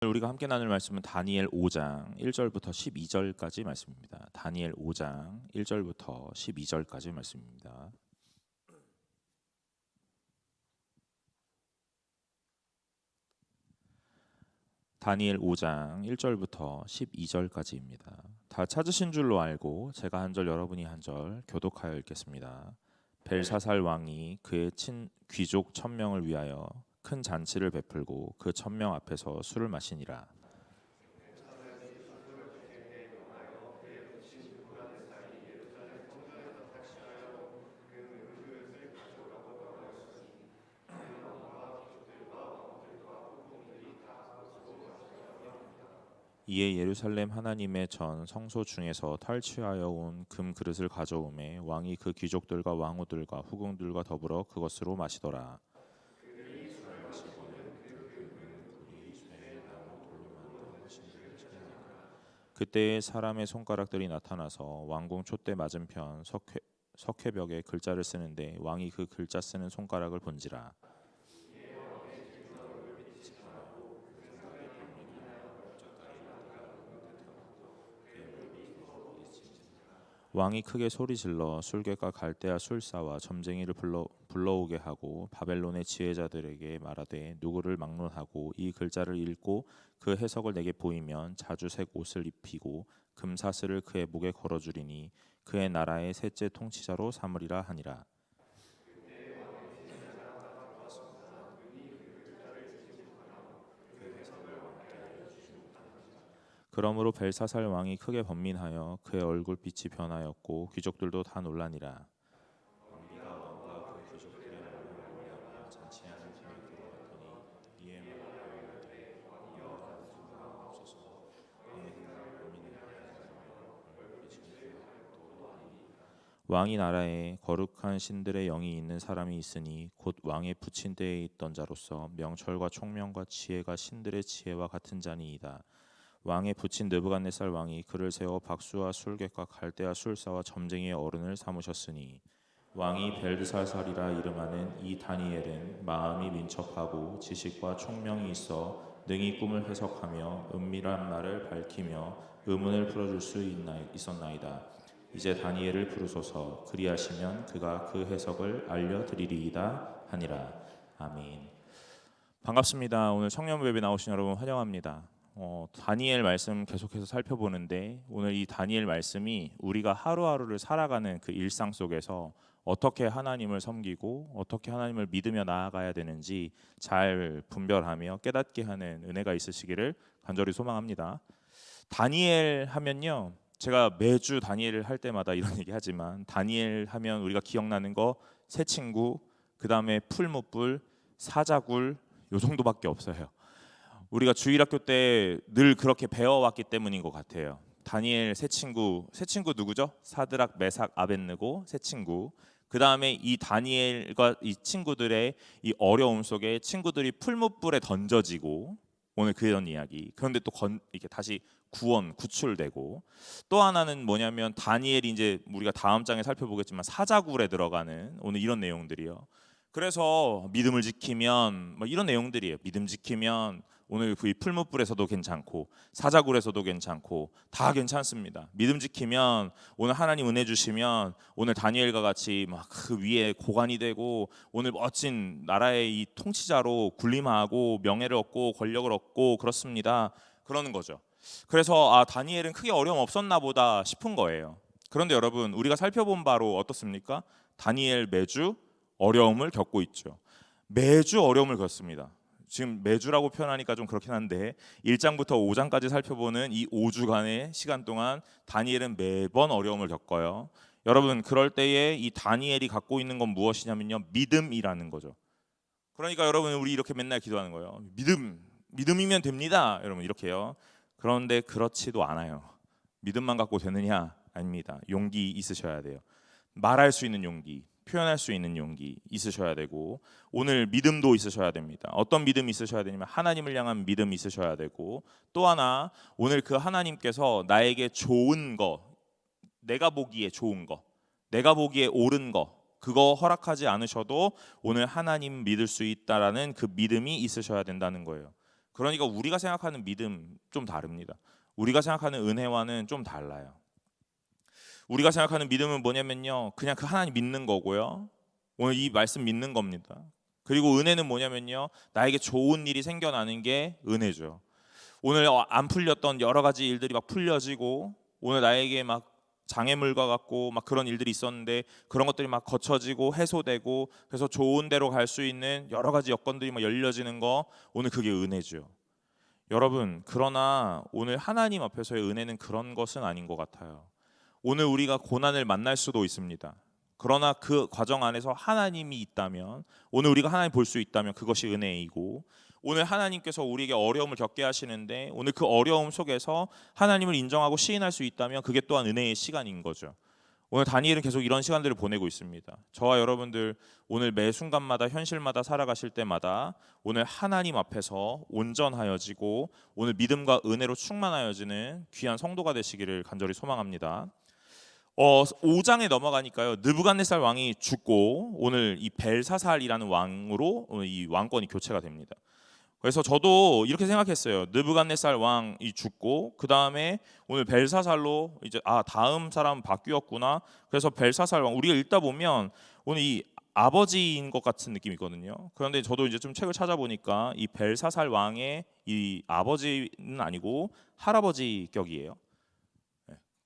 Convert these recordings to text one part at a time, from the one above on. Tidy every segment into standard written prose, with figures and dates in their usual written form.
우리가 함께 나눌 말씀은 다니엘 5장 1절부터 12절까지 말씀입니다. 다니엘 5장 1절부터 12절까지 말씀입니다. 다니엘 5장 1절부터 12절까지입니다. 다 찾으신 줄로 알고 제가 한 절 여러분이 한 절 교독하여 읽겠습니다. 벨사살 왕이 그의 친 귀족 1000명을 위하여 큰 잔치를 베풀고 그 1000명 앞에서 술을 마시니라. 이에 예루살렘 하나님의 전 성소 중에서 탈취하여 온 금 그릇을 가져오매 왕이 그 귀족들과 왕후들과 후궁들과 더불어 그것으로 마시더라. 그때에 사람의 손가락들이 나타나서 왕궁 촛대 맞은편 석회벽에 글자를 쓰는데 왕이 그 글자 쓰는 손가락을 본지라. 왕이 크게 소리질러 술객과 갈대아 술사와 점쟁이를 불러오게 하고 바벨론의 지혜자들에게 말하되 누구를 막론하고 이 글자를 읽고 그 해석을 내게 보이면 자주색 옷을 입히고 금사슬을 그의 목에 걸어주리니 그의 나라의 셋째 통치자로 삼으리라 하니라. 그러므로 벨사살 왕이 크게 번민하여 그의 얼굴빛이 변하였고 귀족들도 다 놀라니라. 왕이 나라에 거룩한 신들의 영이 있는 사람이 있으니 곧 왕의 붙인 때에 있던 자로서 명철과 총명과 지혜가 신들의 지혜와 같은 자니이다. 왕의 붙인 느부갓네살 왕이 그를 세워 박수와 술객과 갈대아 술사와 점쟁이의 어른을 삼으셨으니 왕이 벨드살살이라 이름하는 이 다니엘은 마음이 민첩하고 지식과 총명이 있어 능히 꿈을 해석하며 은밀한 말을 밝히며 의문을 풀어줄 수 있었나이다. 이제 다니엘을 부르소서. 그리하시면 그가 그 해석을 알려드리리이다 하니라. 아멘. 반갑습니다. 오늘 청년 예배 나오신 여러분 환영합니다. 다니엘 말씀 계속해서 살펴보는데 오늘 이 다니엘 말씀이 우리가 하루하루를 살아가는 그 일상 속에서 어떻게 하나님을 섬기고 어떻게 하나님을 믿으며 나아가야 되는지 잘 분별하며 깨닫게 하는 은혜가 있으시기를 간절히 소망합니다. 다니엘 하면요, 제가 매주 다니엘을 할 때마다 이런 얘기하지만 다니엘 하면 우리가 기억나는 거 새 친구, 그 다음에 풀무불, 사자굴 요 정도밖에 없어요. 우리가 주일학교 때 늘 그렇게 배워왔기 때문인 것 같아요. 다니엘 새 친구 누구죠? 사드락, 메삭, 아벳느고 새 친구. 그 다음에 이 다니엘과 이 친구들의 이 어려움 속에 친구들이 풀무불에 던져지고 오늘 그런 이야기. 그런데 또 이렇게 다시 구출되고 또 하나는 뭐냐면 다니엘이 이제 우리가 다음 장에 살펴보겠지만 사자굴에 들어가는 오늘 이런 내용들이요. 그래서 믿음을 지키면 뭐 이런 내용들이에요. 믿음 지키면 오늘 그 풀무불에서도 괜찮고 사자굴에서도 괜찮고 다 괜찮습니다. 믿음 지키면 오늘 하나님 은혜 주시면 오늘 다니엘과 같이 막 그 위에 고관이 되고 오늘 멋진 나라의 이 통치자로 군림하고 명예를 얻고 권력을 얻고 그렇습니다. 그러는 거죠. 그래서 다니엘은 크게 어려움 없었나 보다 싶은 거예요. 그런데 여러분 우리가 살펴본 바로 어떻습니까? 다니엘 매주 어려움을 겪고 있죠. 매주 어려움을 겪습니다. 지금 매주라고 표현하니까 좀 그렇긴 한데 1장부터 5장까지 살펴보는 이 5주간의 시간 동안 다니엘은 매번 어려움을 겪어요. 여러분 그럴 때에 이 다니엘이 갖고 있는 건 무엇이냐면요, 믿음이라는 거죠. 그러니까 여러분 우리 이렇게 맨날 기도하는 거예요. 믿음이면 됩니다. 여러분 이렇게요. 그런데 그렇지도 않아요. 믿음만 갖고 되느냐? 아닙니다. 용기 있으셔야 돼요. 말할 수 있는 용기, 표현할 수 있는 용기 있으셔야 되고 오늘 믿음도 있으셔야 됩니다. 어떤 믿음이 있으셔야 되냐면 하나님을 향한 믿음이 있으셔야 되고 또 하나 오늘 그 하나님께서 나에게 좋은 거, 내가 보기에 좋은 거, 내가 보기에 옳은 거 그거 허락하지 않으셔도 오늘 하나님 믿을 수 있다라는 그 믿음이 있으셔야 된다는 거예요. 그러니까 우리가 생각하는 믿음 좀 다릅니다. 우리가 생각하는 은혜와는 좀 달라요. 우리가 생각하는 믿음은 뭐냐면요, 그냥 그 하나님 믿는 거고요. 오늘 이 말씀 믿는 겁니다. 그리고 은혜는 뭐냐면요, 나에게 좋은 일이 생겨나는 게 은혜죠. 오늘 안 풀렸던 여러 가지 일들이 막 풀려지고, 오늘 나에게 막 장애물과 같고 막 그런 일들이 있었는데 그런 것들이 막 거쳐지고 해소되고, 그래서 좋은 데로 갈 수 있는 여러 가지 여건들이 막 열려지는 거, 오늘 그게 은혜죠. 여러분, 그러나 오늘 하나님 앞에서의 은혜는 그런 것은 아닌 것 같아요. 오늘 우리가 고난을 만날 수도 있습니다. 그러나 그 과정 안에서 하나님이 있다면, 오늘 우리가 하나님 볼 수 있다면 그것이 은혜이고, 오늘 하나님께서 우리에게 어려움을 겪게 하시는데 오늘 그 어려움 속에서 하나님을 인정하고 시인할 수 있다면 그게 또한 은혜의 시간인 거죠. 오늘 다니엘은 계속 이런 시간들을 보내고 있습니다. 저와 여러분들 오늘 매 순간마다 현실마다 살아가실 때마다 오늘 하나님 앞에서 온전하여지고 오늘 믿음과 은혜로 충만하여지는 귀한 성도가 되시기를 간절히 소망합니다. 5장에 넘어가니까요, 느부갓네살 왕이 죽고 오늘 이 벨사살이라는 왕으로 오늘 이 왕권이 교체가 됩니다. 그래서 저도 이렇게 생각했어요. 느부갓네살 왕이 죽고 그 다음에 오늘 벨사살로 이제 다음 사람 바뀌었구나. 그래서 벨사살 왕, 우리가 읽다 보면 오늘 이 아버지인 것 같은 느낌이 있거든요. 그런데 저도 이제 좀 책을 찾아보니까 이 벨사살 왕의 이 아버지는 아니고 할아버지 격이에요.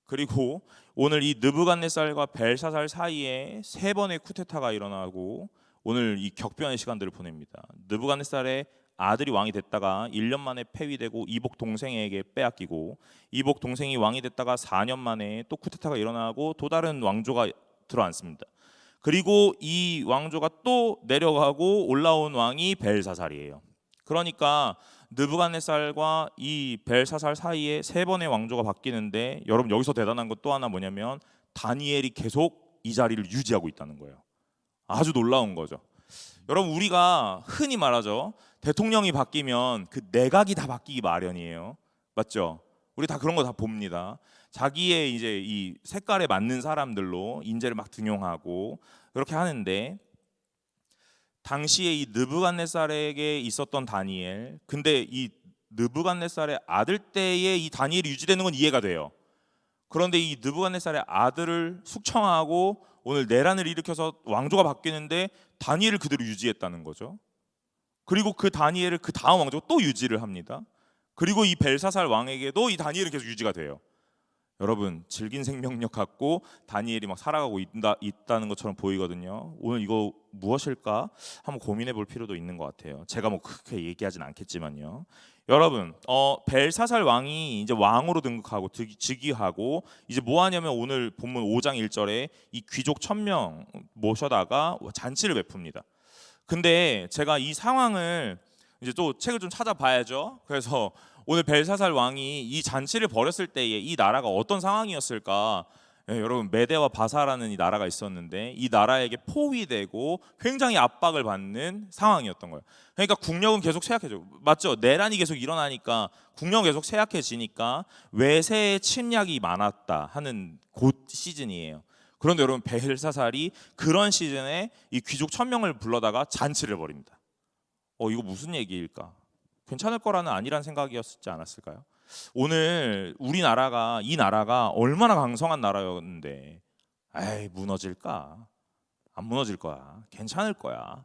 그리고 오늘 이 느부갓네살과 벨사살 사이에 3번의 쿠데타가 일어나고 오늘 이 격변의 시간들을 보냅니다. 느부갓네살의 아들이 왕이 됐다가 1년 만에 폐위되고 이복 동생에게 빼앗기고, 이복 동생이 왕이 됐다가 4년 만에 또 쿠데타가 일어나고 또 다른 왕조가 들어앉습니다. 그리고 이 왕조가 또 내려가고 올라온 왕이 벨사살이에요. 그러니까 느부갓네살과 이 벨사살 사이에 3번의 왕조가 바뀌는데, 여러분 여기서 대단한 것 또 하나 뭐냐면 다니엘이 계속 이 자리를 유지하고 있다는 거예요. 아주 놀라운 거죠. 여러분, 우리가 흔히 말하죠, 대통령이 바뀌면 그 내각이 다 바뀌기 마련이에요. 맞죠? 우리 다 그런 거 다 봅니다. 자기의 이제 이 색깔에 맞는 사람들로 인재를 막 등용하고 그렇게 하는데, 당시에 이 느부갓네살에게 있었던 다니엘, 근데 이 느부갓네살의 아들 때에 이 다니엘이 유지되는 건 이해가 돼요. 그런데 이 느부갓네살의 아들을 숙청하고 오늘 내란을 일으켜서 왕조가 바뀌는데 다니엘을 그대로 유지했다는 거죠. 그리고 그 다니엘을 그 다음 왕조가 또 유지를 합니다. 그리고 이 벨사살 왕에게도 이 다니엘은 계속 유지가 돼요. 여러분, 질긴 생명력 갖고 다니엘이 막 살아가고 있다는 것처럼 보이거든요. 오늘 이거 무엇일까 한번 고민해 볼 필요도 있는 것 같아요. 제가 뭐 그렇게 얘기하진 않겠지만요. 여러분, 벨사살 왕이 이제 왕으로 등극하고 즉위하고 이제 뭐 하냐면 오늘 본문 5장 1절에 이 귀족 1000명 모셔다가 잔치를 베풉니다. 근데 제가 이 상황을 이제 또 책을 좀 찾아봐야죠. 그래서 오늘 벨사살 왕이 이 잔치를 벌였을 때에 이 나라가 어떤 상황이었을까? 여러분, 메대와 바사라는 이 나라가 있었는데 이 나라에게 포위되고 굉장히 압박을 받는 상황이었던 거예요. 그러니까 국력은 계속 쇠약해져. 맞죠? 내란이 계속 일어나니까 국력은 계속 쇠약해지니까 외세의 침략이 많았다 하는 곧 시즌이에요. 그런데 여러분, 벨사살이 그런 시즌에 이 귀족 1000명을 불러다가 잔치를 벌입니다. 이거 무슨 얘기일까? 괜찮을 거라는 아니란 생각이었지 않았을까요? 오늘 우리나라가, 이 나라가 얼마나 강성한 나라였는데 에이, 무너질까? 안 무너질 거야. 괜찮을 거야.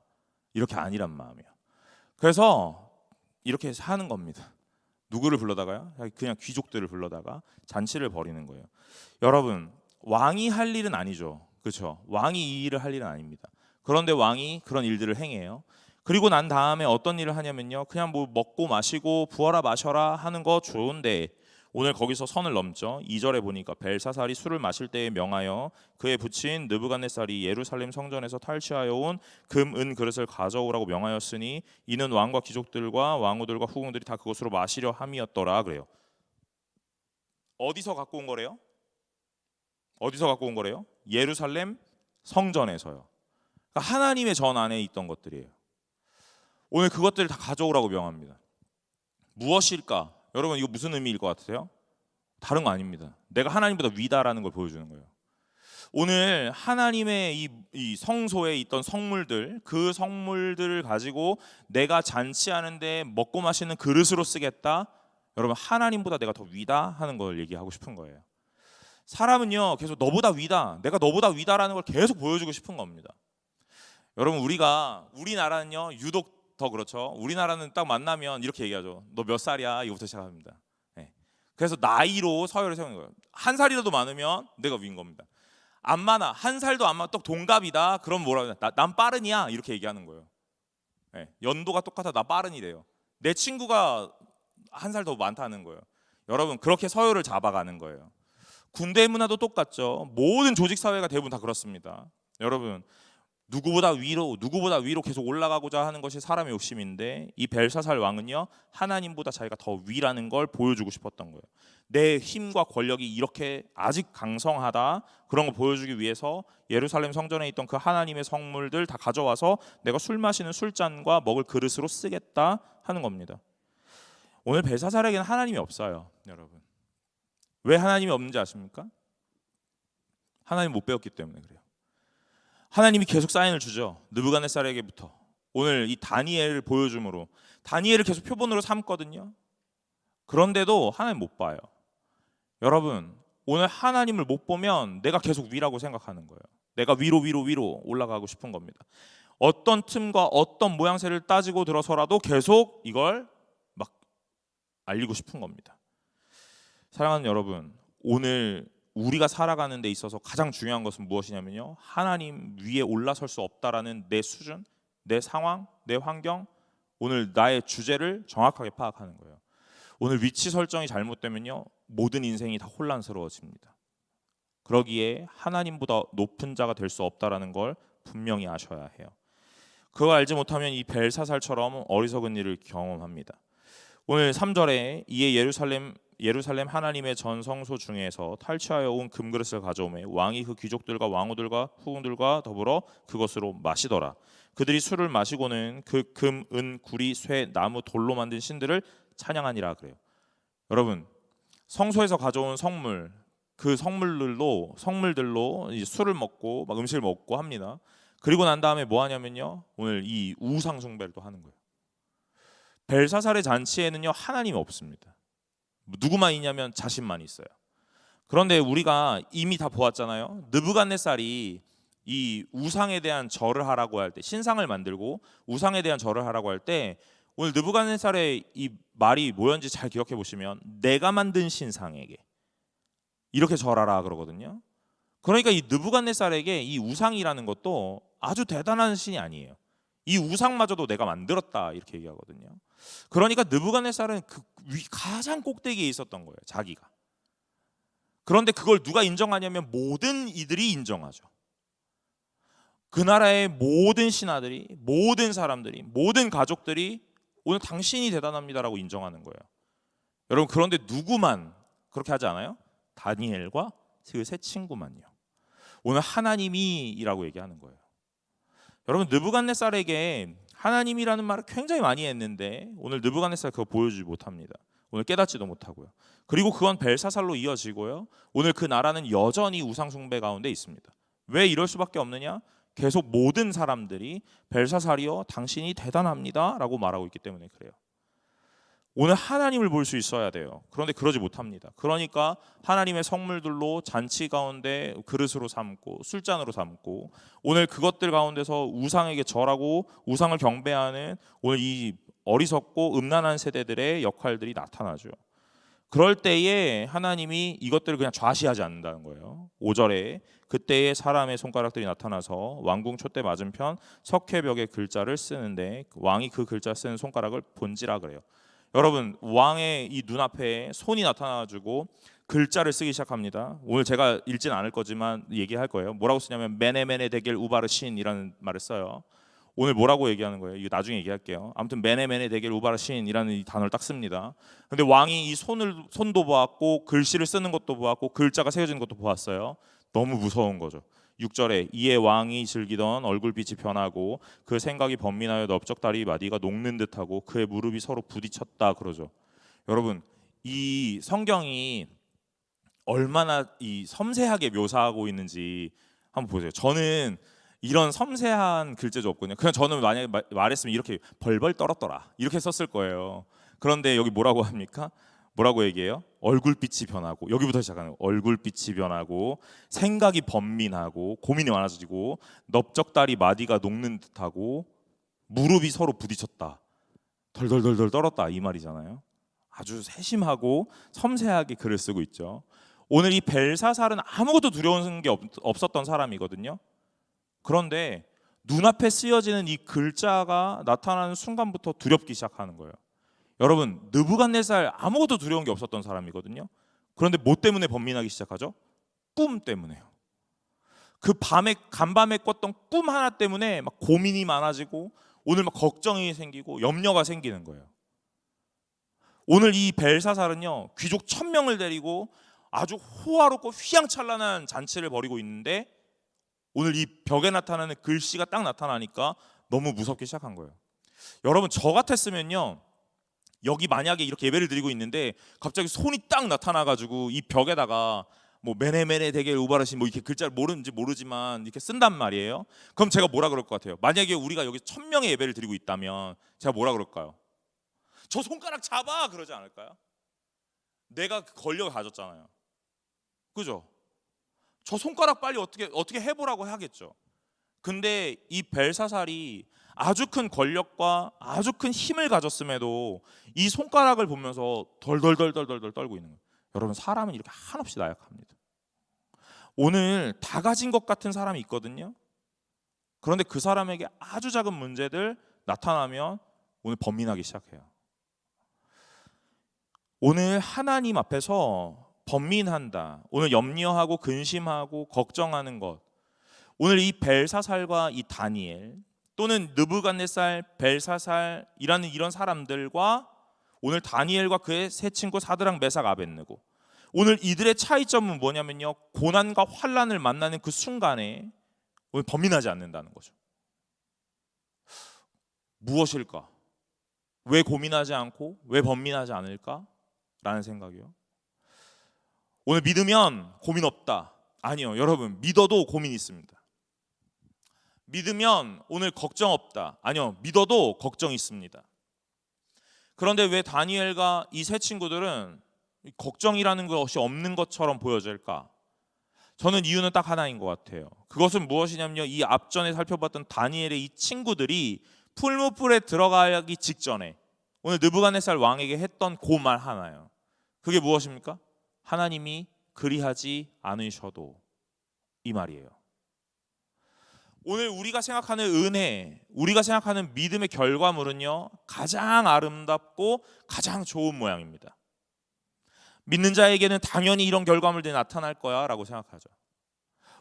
이렇게 아니란 마음이에요. 그래서 이렇게 하는 겁니다. 누구를 불러다가요? 그냥 귀족들을 불러다가 잔치를 벌이는 거예요. 여러분, 왕이 할 일은 아니죠. 그렇죠? 왕이 이 일을 할 일은 아닙니다. 그런데 왕이 그런 일들을 행해요. 그리고 난 다음에 어떤 일을 하냐면요, 그냥 뭐 먹고 마시고 부어라 마셔라 하는 거 좋은데 오늘 거기서 선을 넘죠. 2절에 보니까 벨사살이 술을 마실 때에 명하여 그의 부친 느부갓네살이 예루살렘 성전에서 탈취하여 온 금, 은 그릇을 가져오라고 명하였으니 이는 왕과 귀족들과 왕후들과 후궁들이 다 그것으로 마시려 함이었더라. 그래요. 어디서 갖고 온 거래요? 어디서 갖고 온 거래요? 예루살렘 성전에서요. 그러니까 하나님의 전 안에 있던 것들이에요. 오늘 그것들을 다 가져오라고 명합니다. 무엇일까? 여러분, 이거 무슨 의미일 것 같으세요? 다른 거 아닙니다. 내가 하나님보다 위다라는 걸 보여주는 거예요. 오늘 하나님의 이 성소에 있던 성물들, 그 성물들을 가지고 내가 잔치하는데 먹고 마시는 그릇으로 쓰겠다. 여러분, 하나님보다 내가 더 위다 하는 걸 얘기하고 싶은 거예요. 사람은요 계속 너보다 위다, 내가 너보다 위다라는 걸 계속 보여주고 싶은 겁니다. 여러분, 우리나라는요 유독 더 그렇죠. 우리나라는 딱 만나면 이렇게 얘기하죠. 너 몇 살이야? 이거부터 시작합니다. 네. 그래서 나이로 서열을 세우는 거예요. 한 살이라도 많으면 내가 위인 겁니다. 안 많아, 한 살도 안 많아, 또 동갑이다. 그럼 뭐라고 해요? 난 빠른이야 이렇게 얘기하는 거예요. 네. 연도가 똑같아, 나 빠른이래요. 내 친구가 한 살 더 많다는 거예요. 여러분, 그렇게 서열을 잡아가는 거예요. 군대 문화도 똑같죠. 모든 조직 사회가 대부분 다 그렇습니다. 여러분, 누구보다 위로 계속 올라가고자 하는 것이 사람의 욕심인데, 이 벨사살 왕은요 하나님보다 자기가 더 위라는 걸 보여주고 싶었던 거예요. 내 힘과 권력이 이렇게 아직 강성하다, 그런 거 보여주기 위해서 예루살렘 성전에 있던 그 하나님의 성물들 다 가져와서 내가 술 마시는 술잔과 먹을 그릇으로 쓰겠다 하는 겁니다. 오늘 벨사살에게는 하나님이 없어요. 여러분, 왜 하나님이 없는지 아십니까? 하나님 못 배웠기 때문에 그래요. 하나님이 계속 사인을 주죠. 느부갓네살에게부터. 오늘 이 다니엘을 보여줌으로 다니엘을 계속 표본으로 삼거든요. 그런데도 하나님 못 봐요. 여러분, 오늘 하나님을 못 보면 내가 계속 위라고 생각하는 거예요. 내가 위로 올라가고 싶은 겁니다. 어떤 틈과 어떤 모양새를 따지고 들어서라도 계속 이걸 막 알리고 싶은 겁니다. 사랑하는 여러분, 오늘 우리가 살아가는 데 있어서 가장 중요한 것은 무엇이냐면요, 하나님 위에 올라설 수 없다라는 내 수준, 내 상황, 내 환경, 오늘 나의 주제를 정확하게 파악하는 거예요. 오늘 위치 설정이 잘못되면요 모든 인생이 다 혼란스러워집니다. 그러기에 하나님보다 높은 자가 될 수 없다라는 걸 분명히 아셔야 해요. 그거 알지 못하면 이 벨사살처럼 어리석은 일을 경험합니다. 오늘 3절에 이에 예루살렘 하나님의 전 성소 중에서 탈취하여 온 금그릇을 가져오매 왕이 그 귀족들과 왕후들과 후궁들과 더불어 그것으로 마시더라. 그들이 술을 마시고는 그 금, 은, 구리, 쇠, 나무, 돌로 만든 신들을 찬양하니라 그래요. 여러분, 성소에서 가져온 성물, 그 성물들로 이제 술을 먹고 막 음식을 먹고 합니다. 그리고 난 다음에 뭐 하냐면요, 오늘 이 우상 숭배를 또 하는 거예요. 벨사살의 잔치에는요 하나님이 없습니다. 누구만 있냐면 자신만 있어요. 그런데 우리가 이미 다 보았잖아요. 느부갓네살이 이 우상에 대한 절을 하라고 할 때, 신상을 만들고 우상에 대한 절을 하라고 할 때, 오늘 느부갓네살의 이 말이 뭐였는지 잘 기억해 보시면 내가 만든 신상에게 이렇게 절하라 그러거든요. 그러니까 이 느부갓네살에게 이 우상이라는 것도 아주 대단한 신이 아니에요. 이 우상마저도 내가 만들었다 이렇게 얘기하거든요. 그러니까 느부갓네살은 그 가장 꼭대기에 있었던 거예요, 자기가. 그런데 그걸 누가 인정하냐면 모든 이들이 인정하죠. 그 나라의 모든 신하들이, 모든 사람들이, 모든 가족들이 오늘 당신이 대단합니다라고 인정하는 거예요. 여러분, 그런데 누구만 그렇게 하지 않아요? 다니엘과 그 세 친구만요. 오늘 하나님이라고 얘기하는 거예요. 여러분, 느부갓네살에게 하나님이라는 말을 굉장히 많이 했는데 오늘 느부갓네살 그거 보여주지 못합니다. 오늘 깨닫지도 못하고요. 그리고 그건 벨사살로 이어지고요. 오늘 그 나라는 여전히 우상 숭배 가운데 있습니다. 왜 이럴 수밖에 없느냐? 계속 모든 사람들이 벨사살이여 당신이 대단합니다라고 말하고 있기 때문에 그래요. 오늘 하나님을 볼 수 있어야 돼요. 그런데 그러지 못합니다. 그러니까 하나님의 성물들로 잔치 가운데 그릇으로 삼고 술잔으로 삼고, 오늘 그것들 가운데서 우상에게 절하고 우상을 경배하는 오늘 이 어리석고 음란한 세대들의 역할들이 나타나죠. 그럴 때에 하나님이 이것들을 그냥 좌시하지 않는다는 거예요. 5절에 그때에 사람의 손가락들이 나타나서 왕궁 촛대 맞은편 석회벽에 글자를 쓰는데 왕이 그 글자 쓰는 손가락을 본지라 그래요. 여러분, 왕의 이 눈앞에 손이 나타나가지고 글자를 쓰기 시작합니다. 오늘 제가 읽지는 않을 거지만 얘기할 거예요. 뭐라고 쓰냐면 메네메네 데겔 우바르신이라는 말을 써요. 오늘 뭐라고 얘기하는 거예요? 이거 나중에 얘기할게요. 아무튼 메네메네 데겔 우바르신이라는 이 단어를 딱 씁니다. 근데 왕이 이 손도 보았고 글씨를 쓰는 것도 보았고 글자가 새겨진 것도 보았어요. 너무 무서운 거죠. 6절에 이에 왕이 즐기던 얼굴빛이 변하고 그 생각이 번민하여 넓적다리 마디가 녹는 듯하고 그의 무릎이 서로 부딪혔다 그러죠. 여러분, 이 성경이 얼마나 이 섬세하게 묘사하고 있는지 한번 보세요. 저는 이런 섬세한 글재도 없거든요. 그냥 저는 만약에 말했으면 이렇게 벌벌 떨었더라 이렇게 썼을 거예요. 그런데 여기 뭐라고 합니까? 뭐라고 얘기해요? 얼굴빛이 변하고, 여기부터 시작하는 거예요. 얼굴빛이 변하고, 생각이 번민하고, 고민이 많아지고, 넓적다리 마디가 녹는 듯하고, 무릎이 서로 부딪혔다, 덜덜덜덜 떨었다, 이 말이잖아요. 아주 세심하고 섬세하게 글을 쓰고 있죠. 오늘 이 벨사살은 아무것도 두려운 게 없었던 사람이거든요. 그런데 눈앞에 쓰여지는 이 글자가 나타나는 순간부터 두렵기 시작하는 거예요. 여러분, 느부갓네살 아무것도 두려운 게 없었던 사람이거든요. 그런데 뭐 때문에 번민하기 시작하죠? 꿈 때문에요. 그 밤에 간밤에 꿨던 꿈 하나 때문에 막 고민이 많아지고, 오늘 막 걱정이 생기고 염려가 생기는 거예요. 오늘 이 벨사살은요, 귀족 1000명을 데리고 아주 호화롭고 휘황찬란한 잔치를 벌이고 있는데, 오늘 이 벽에 나타나는 글씨가 딱 나타나니까 너무 무섭게 시작한 거예요. 여러분, 저 같았으면요, 여기 만약에 이렇게 예배를 드리고 있는데 갑자기 손이 딱 나타나가지고 이 벽에다가 뭐 메네메네 되게 우바르신 뭐 이렇게 글자를 모르는지 모르지만 이렇게 쓴단 말이에요. 그럼 제가 뭐라 그럴 것 같아요? 만약에 우리가 여기 1000명의 예배를 드리고 있다면 제가 뭐라 그럴까요? 저 손가락 잡아, 그러지 않을까요? 내가 그 권력을 가졌잖아요. 그죠? 저 손가락 빨리 어떻게 해보라고 하겠죠. 근데 이 벨사살이 아주 큰 권력과 아주 큰 힘을 가졌음에도 이 손가락을 보면서 덜덜덜덜덜 떨고 있는 거예요. 여러분, 사람은 이렇게 한없이 나약합니다. 오늘 다 가진 것 같은 사람이 있거든요. 그런데 그 사람에게 아주 작은 문제들 나타나면 오늘 번민하기 시작해요. 오늘 하나님 앞에서 번민한다, 오늘 염려하고 근심하고 걱정하는 것, 오늘 이 벨사살과 이 다니엘, 또는 느부갓네살, 벨사살이라는 이런 사람들과 오늘 다니엘과 그의 세 친구 사드락, 메삭, 아벳느고, 오늘 이들의 차이점은 뭐냐면요, 고난과 환난을 만나는 그 순간에 오늘 번민하지 않는다는 거죠. 무엇일까? 왜 고민하지 않고 왜 번민하지 않을까? 라는 생각이요. 오늘 믿으면 고민 없다. 아니요, 여러분, 믿어도 고민 있습니다. 믿으면 오늘 걱정 없다. 아니요, 믿어도 걱정 있습니다. 그런데 왜 다니엘과 이 세 친구들은 걱정이라는 것이 없는 것처럼 보여질까? 저는 이유는 딱 하나인 것 같아요. 그것은 무엇이냐면요, 이 앞전에 살펴봤던 다니엘의 이 친구들이 풀무불에 들어가기 직전에 오늘 느부갓네살 왕에게 했던 그 말 하나요. 그게 무엇입니까? 하나님이 그리하지 않으셔도, 이 말이에요. 오늘 우리가 생각하는 은혜, 우리가 생각하는 믿음의 결과물은요, 가장 아름답고 가장 좋은 모양입니다. 믿는 자에게는 당연히 이런 결과물들이 나타날 거야 라고 생각하죠.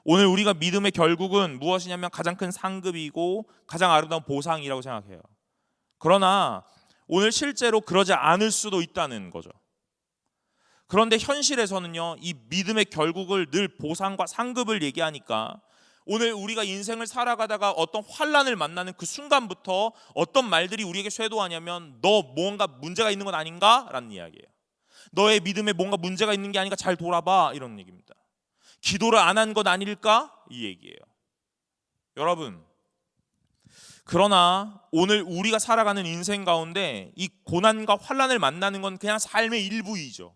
오늘 우리가 믿음의 결국은 무엇이냐면 가장 큰 상급이고 가장 아름다운 보상이라고 생각해요. 그러나 오늘 실제로 그러지 않을 수도 있다는 거죠. 그런데 현실에서는요, 이 믿음의 결국을 늘 보상과 상급을 얘기하니까 오늘 우리가 인생을 살아가다가 어떤 환난을 만나는 그 순간부터 어떤 말들이 우리에게 쇄도하냐면, 너 뭔가 문제가 있는 건 아닌가? 라는 이야기예요. 너의 믿음에 뭔가 문제가 있는 게 아닌가, 잘 돌아봐, 이런 얘기입니다. 기도를 안 한 건 아닐까? 이 얘기예요. 여러분, 그러나 오늘 우리가 살아가는 인생 가운데 이 고난과 환난을 만나는 건 그냥 삶의 일부이죠.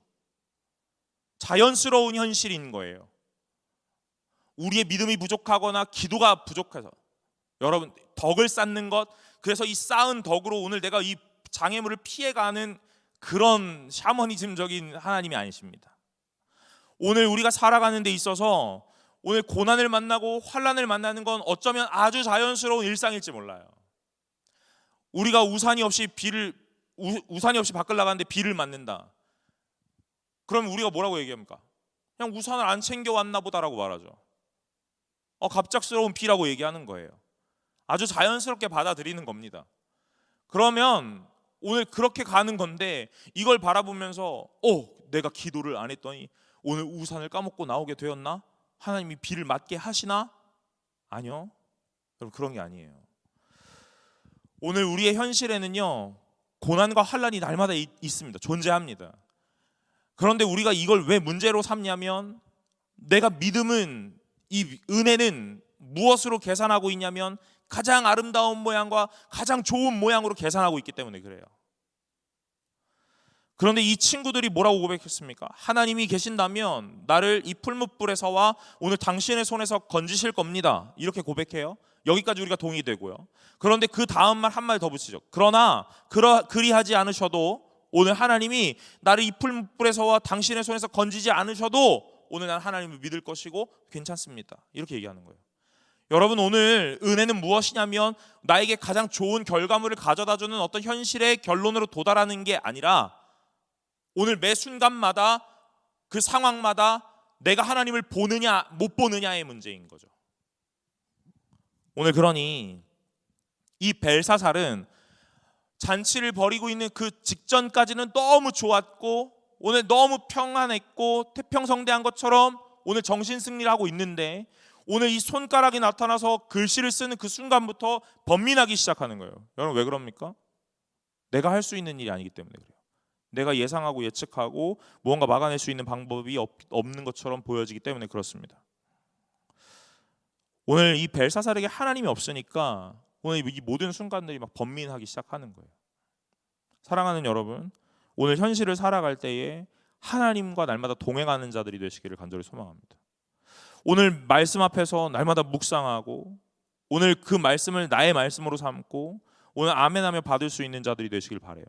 자연스러운 현실인 거예요. 우리의 믿음이 부족하거나 기도가 부족해서, 여러분, 덕을 쌓는 것, 그래서 이 쌓은 덕으로 오늘 내가 이 장애물을 피해가는 그런 샤머니즘적인 하나님이 아니십니다. 오늘 우리가 살아가는 데 있어서 오늘 고난을 만나고 환난을 만나는 건 어쩌면 아주 자연스러운 일상일지 몰라요. 우리가 우산이 없이 밖을 나가는데 비를 맞는다. 그럼 우리가 뭐라고 얘기합니까? 그냥 우산을 안 챙겨왔나 보다라고 말하죠. 갑작스러운 비라고 얘기하는 거예요. 아주 자연스럽게 받아들이는 겁니다. 그러면 오늘 그렇게 가는 건데, 이걸 바라보면서 내가 기도를 안 했더니 오늘 우산을 까먹고 나오게 되었나? 하나님이 비를 맞게 하시나? 아니요, 여러분, 그런 게 아니에요. 오늘 우리의 현실에는요, 고난과 환난이 날마다 있습니다. 존재합니다. 그런데 우리가 이걸 왜 문제로 삼냐면, 내가 믿음은, 이 은혜는 무엇으로 계산하고 있냐면 가장 아름다운 모양과 가장 좋은 모양으로 계산하고 있기 때문에 그래요. 그런데 이 친구들이 뭐라고 고백했습니까? 하나님이 계신다면 나를 이 풀무불에서와 오늘 당신의 손에서 건지실 겁니다. 이렇게 고백해요. 여기까지 우리가 동의되고요. 그런데 그 다음 말 한 마디 더 붙이죠. 그러나 그리하지 않으셔도 오늘 하나님이 나를 이 풀무불에서와 당신의 손에서 건지지 않으셔도 오늘 난 하나님을 믿을 것이고 괜찮습니다. 이렇게 얘기하는 거예요. 여러분, 오늘 은혜는 무엇이냐면 나에게 가장 좋은 결과물을 가져다주는 어떤 현실의 결론으로 도달하는 게 아니라 오늘 매 순간마다 그 상황마다 내가 하나님을 보느냐 못 보느냐의 문제인 거죠. 오늘 그러니 이 벨사살은 잔치를 벌이고 있는 그 직전까지는 너무 좋았고 오늘 너무 평안했고 태평성대한 것처럼 오늘 정신승리를 하고 있는데 오늘 이 손가락이 나타나서 글씨를 쓰는 그 순간부터 번민하기 시작하는 거예요. 여러분, 왜 그럽니까? 내가 할 수 있는 일이 아니기 때문에 그래요. 내가 예상하고 예측하고 무언가 막아낼 수 있는 방법이 없는 것처럼 보여지기 때문에 그렇습니다. 오늘 이 벨사살에게 하나님이 없으니까 오늘 이 모든 순간들이 막 번민하기 시작하는 거예요. 사랑하는 여러분, 오늘 현실을 살아갈 때에 하나님과 날마다 동행하는 자들이 되시기를 간절히 소망합니다. 오늘 말씀 앞에서 날마다 묵상하고 오늘 그 말씀을 나의 말씀으로 삼고 오늘 아멘하며 받을 수 있는 자들이 되시길 바라요.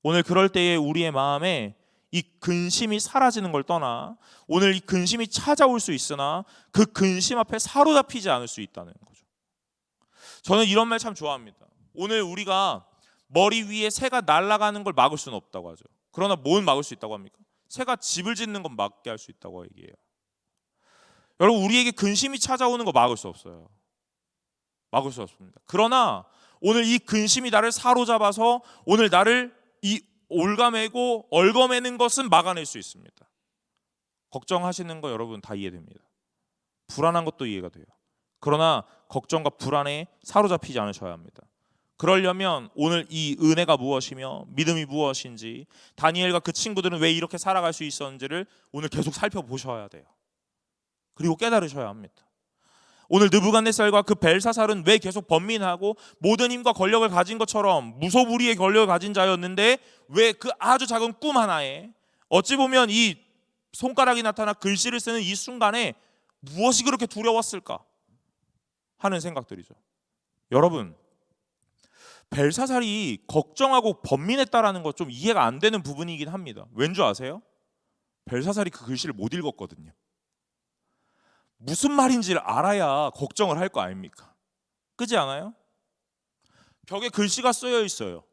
오늘 그럴 때에 우리의 마음에 이 근심이 사라지는 걸 떠나 오늘 이 근심이 찾아올 수 있으나 그 근심 앞에 사로잡히지 않을 수 있다는 거죠. 저는 이런 말 참 좋아합니다. 오늘 우리가 머리 위에 새가 날아가는 걸 막을 수는 없다고 하죠. 그러나 뭘 막을 수 있다고 합니까? 새가 집을 짓는 건 막게 할 수 있다고 얘기해요. 여러분, 우리에게 근심이 찾아오는 거 막을 수 없어요. 막을 수 없습니다. 그러나 오늘 이 근심이 나를 사로잡아서 오늘 나를 이 올가매고 얽어매는 것은 막아낼 수 있습니다. 걱정하시는 거 여러분 다 이해됩니다. 불안한 것도 이해가 돼요. 그러나 걱정과 불안에 사로잡히지 않으셔야 합니다. 그러려면 오늘 이 은혜가 무엇이며 믿음이 무엇인지 다니엘과 그 친구들은 왜 이렇게 살아갈 수 있었는지를 오늘 계속 살펴보셔야 돼요. 그리고 깨달으셔야 합니다. 오늘 느부갓네살과 그 벨사살은 왜 계속 번민하고 모든 힘과 권력을 가진 것처럼 무소불위의 권력을 가진 자였는데 왜 그 아주 작은 꿈 하나에 어찌 보면 이 손가락이 나타나 글씨를 쓰는 이 순간에 무엇이 그렇게 두려웠을까 하는 생각들이죠. 여러분, 벨사살이 걱정하고 번민했다라는 것 좀 이해가 안 되는 부분이긴 합니다. 왠 줄 아세요? 벨사살이 그 글씨를 못 읽었거든요. 무슨 말인지를 알아야 걱정을 할 거 아닙니까? 그렇지 않아요? 벽에 글씨가 쓰여 있어요.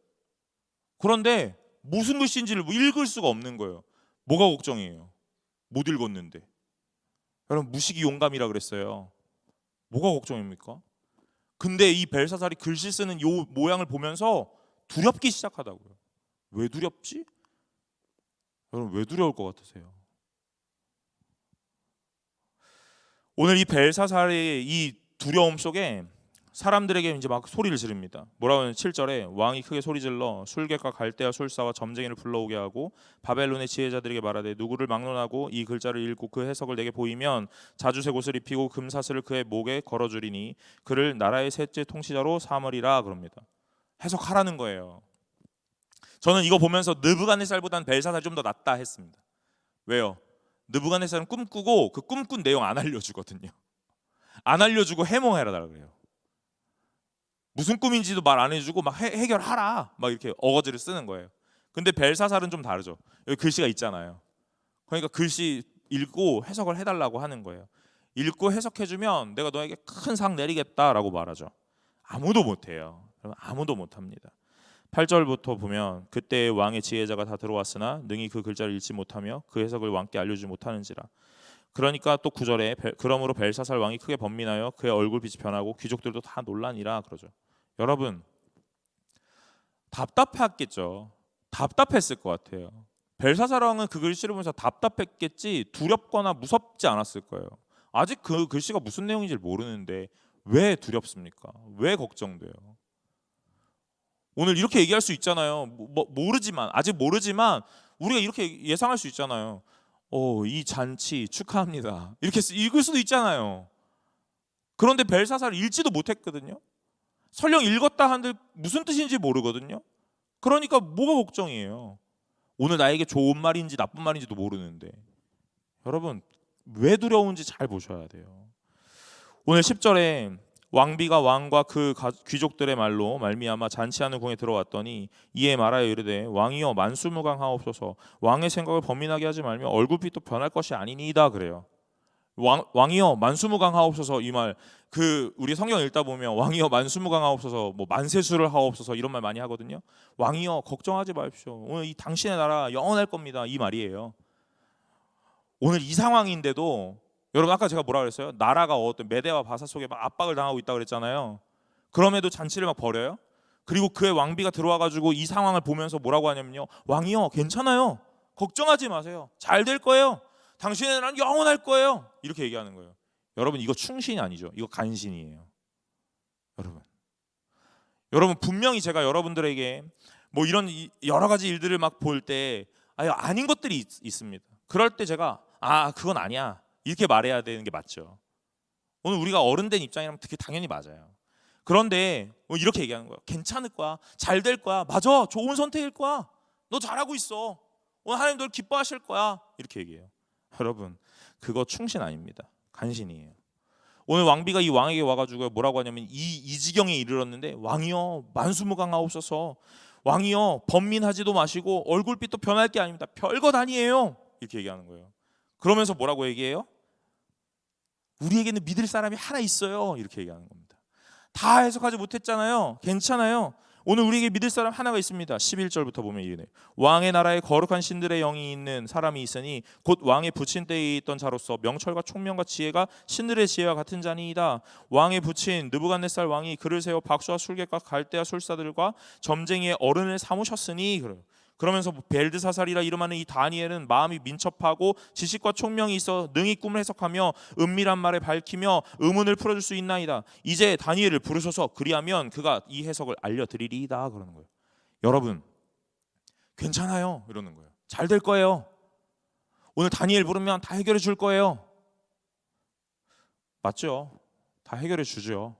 그런데 무슨 글씨인지를 읽을 수가 없는 거예요. 뭐가 걱정이에요? 못 읽었는데. 여러분, 무식이 용감이라 그랬어요. 뭐가 걱정입니까? 근데 이 벨사살이 글씨 쓰는 요 모양을 보면서 두렵기 시작하다고요. 왜 두렵지? 여러분, 왜 두려울 것 같으세요? 오늘 이 벨사살의 이 두려움 속에 사람들에게 이제 막 소리를 지릅니다. 뭐라고 하면 7절에 왕이 크게 소리질러 술객과 갈대아 술사와 점쟁이를 불러오게 하고 바벨론의 지혜자들에게 말하되 누구를 막론하고 이 글자를 읽고 그 해석을 내게 보이면 자주색 옷을 입히고 금사슬을 그의 목에 걸어주리니 그를 나라의 셋째 통치자로 삼으리라 그럽니다. 해석하라는 거예요. 저는 이거 보면서 느부갓네살보다는 벨사살이 좀 더 낫다 했습니다. 왜요? 느부갓네살은 꿈꾸고 그 꿈꾼 내용 안 알려주거든요. 안 알려주고 해몽해라 그래요. 무슨 꿈인지도 말 안 해주고 막 해결하라 막 이렇게 어거지를 쓰는 거예요. 근데 벨사살은 좀 다르죠. 여기 글씨가 있잖아요. 그러니까 글씨 읽고 해석을 해달라고 하는 거예요. 읽고 해석해주면 내가 너에게 큰 상 내리겠다라고 말하죠. 아무도 못해요. 아무도 못합니다. 8절부터 보면 그때 왕의 지혜자가 다 들어왔으나 능히 그 글자를 읽지 못하며 그 해석을 왕께 알려주지 못하는지라. 그러니까 또 9절에 그러므로 벨사살 왕이 크게 번민하여 그의 얼굴빛이 변하고 귀족들도 다 놀라니라 그러죠. 여러분, 답답했겠죠. 답답했을 것 같아요. 벨사살 왕은 그 글씨를 보면서 답답했겠지 두렵거나 무섭지 않았을 거예요. 아직 그 글씨가 무슨 내용인지 모르는데 왜 두렵습니까? 왜 걱정돼요? 오늘 이렇게 얘기할 수 있잖아요. 모르지만 아직 모르지만 우리가 이렇게 예상할 수 있잖아요. 이 잔치 축하합니다. 이렇게 읽을 수도 있잖아요. 그런데 벨사살을 읽지도 못했거든요. 설령 읽었다 한들 무슨 뜻인지 모르거든요. 그러니까 뭐가 걱정이에요. 오늘 나에게 좋은 말인지 나쁜 말인지도 모르는데. 여러분 왜 두려운지 잘 보셔야 돼요. 오늘 10절에 왕비가 왕과 그 귀족들의 말로 말미암아 잔치하는 궁에 들어왔더니 이에 말하여 이르되 왕이여 만수무강하옵소서. 왕의 생각을 범민하게 하지 말며 얼굴빛도 변할 것이 아니니이다 그래요. 왕이여 만수무강하옵소서. 이 말 우리 성경 읽다 보면 왕이여 만수무강하옵소서, 뭐 만세수를 하옵소서 이런 말 많이 하거든요. 왕이여 걱정하지 마십시오. 오늘 이 당신의 나라 영원할 겁니다. 이 말이에요. 오늘 이 상황인데도 여러분 아까 제가 뭐라 그랬어요? 나라가 어떤 메대와 바사 속에 막 압박을 당하고 있다 그랬잖아요. 그럼에도 잔치를 막 벌여요. 그리고 그의 왕비가 들어와 가지고 이 상황을 보면서 뭐라고 하냐면요. 왕이여 괜찮아요. 걱정하지 마세요. 잘 될 거예요. 당신의 나라는 영원할 거예요. 이렇게 얘기하는 거예요. 여러분 이거 충신이 아니죠. 이거 간신이에요. 여러분 분명히 제가 여러분들에게 뭐 이런 여러 가지 일들을 막 볼 때 아닌 것들이 있습니다. 그럴 때 제가 그건 아니야 이렇게 말해야 되는 게 맞죠. 오늘 우리가 어른된 입장이라면 그게 당연히 맞아요. 그런데 이렇게 얘기하는 거예요. 괜찮을 거야. 잘 될 거야. 맞아. 좋은 선택일 거야. 너 잘하고 있어. 오늘 하나님 널 기뻐하실 거야. 이렇게 얘기해요. 여러분 그거 충신 아닙니다. 간신이에요. 오늘 왕비가 이 왕에게 와가지고 뭐라고 하냐면 이 지경에 이르렀는데 왕이여 만수무강하옵소서. 왕이여 번민하지도 마시고 얼굴빛도 변할 게 아닙니다. 별것 아니에요. 이렇게 얘기하는 거예요. 그러면서 뭐라고 얘기해요? 우리에게는 믿을 사람이 하나 있어요. 이렇게 얘기하는 겁니다. 다 해석하지 못했잖아요. 괜찮아요. 오늘 우리에게 믿을 사람 하나가 있습니다. 11절부터 보면 이르네. 왕의 나라에 거룩한 신들의 영이 있는 사람이 있으니 곧 왕의 부친 때에 있던 자로서 명철과 총명과 지혜가 신들의 지혜와 같은 자니이다. 왕의 부친 느부갓네살 왕이 그를 세워 박수와 술객과 갈대아 술사들과 점쟁이의 어른을 삼으셨으니 그러면서 벨드사살이라 이름하는 이 다니엘은 마음이 민첩하고 지식과 총명이 있어 능히 꿈을 해석하며 은밀한 말을 밝히며 의문을 풀어줄 수 있나이다. 이제 다니엘을 부르셔서 그리하면 그가 이 해석을 알려드리리이다 그러는 거예요. 여러분 괜찮아요 이러는 거예요. 잘 될 거예요. 오늘 다니엘 부르면 다 해결해 줄 거예요. 맞죠? 다 해결해 주죠.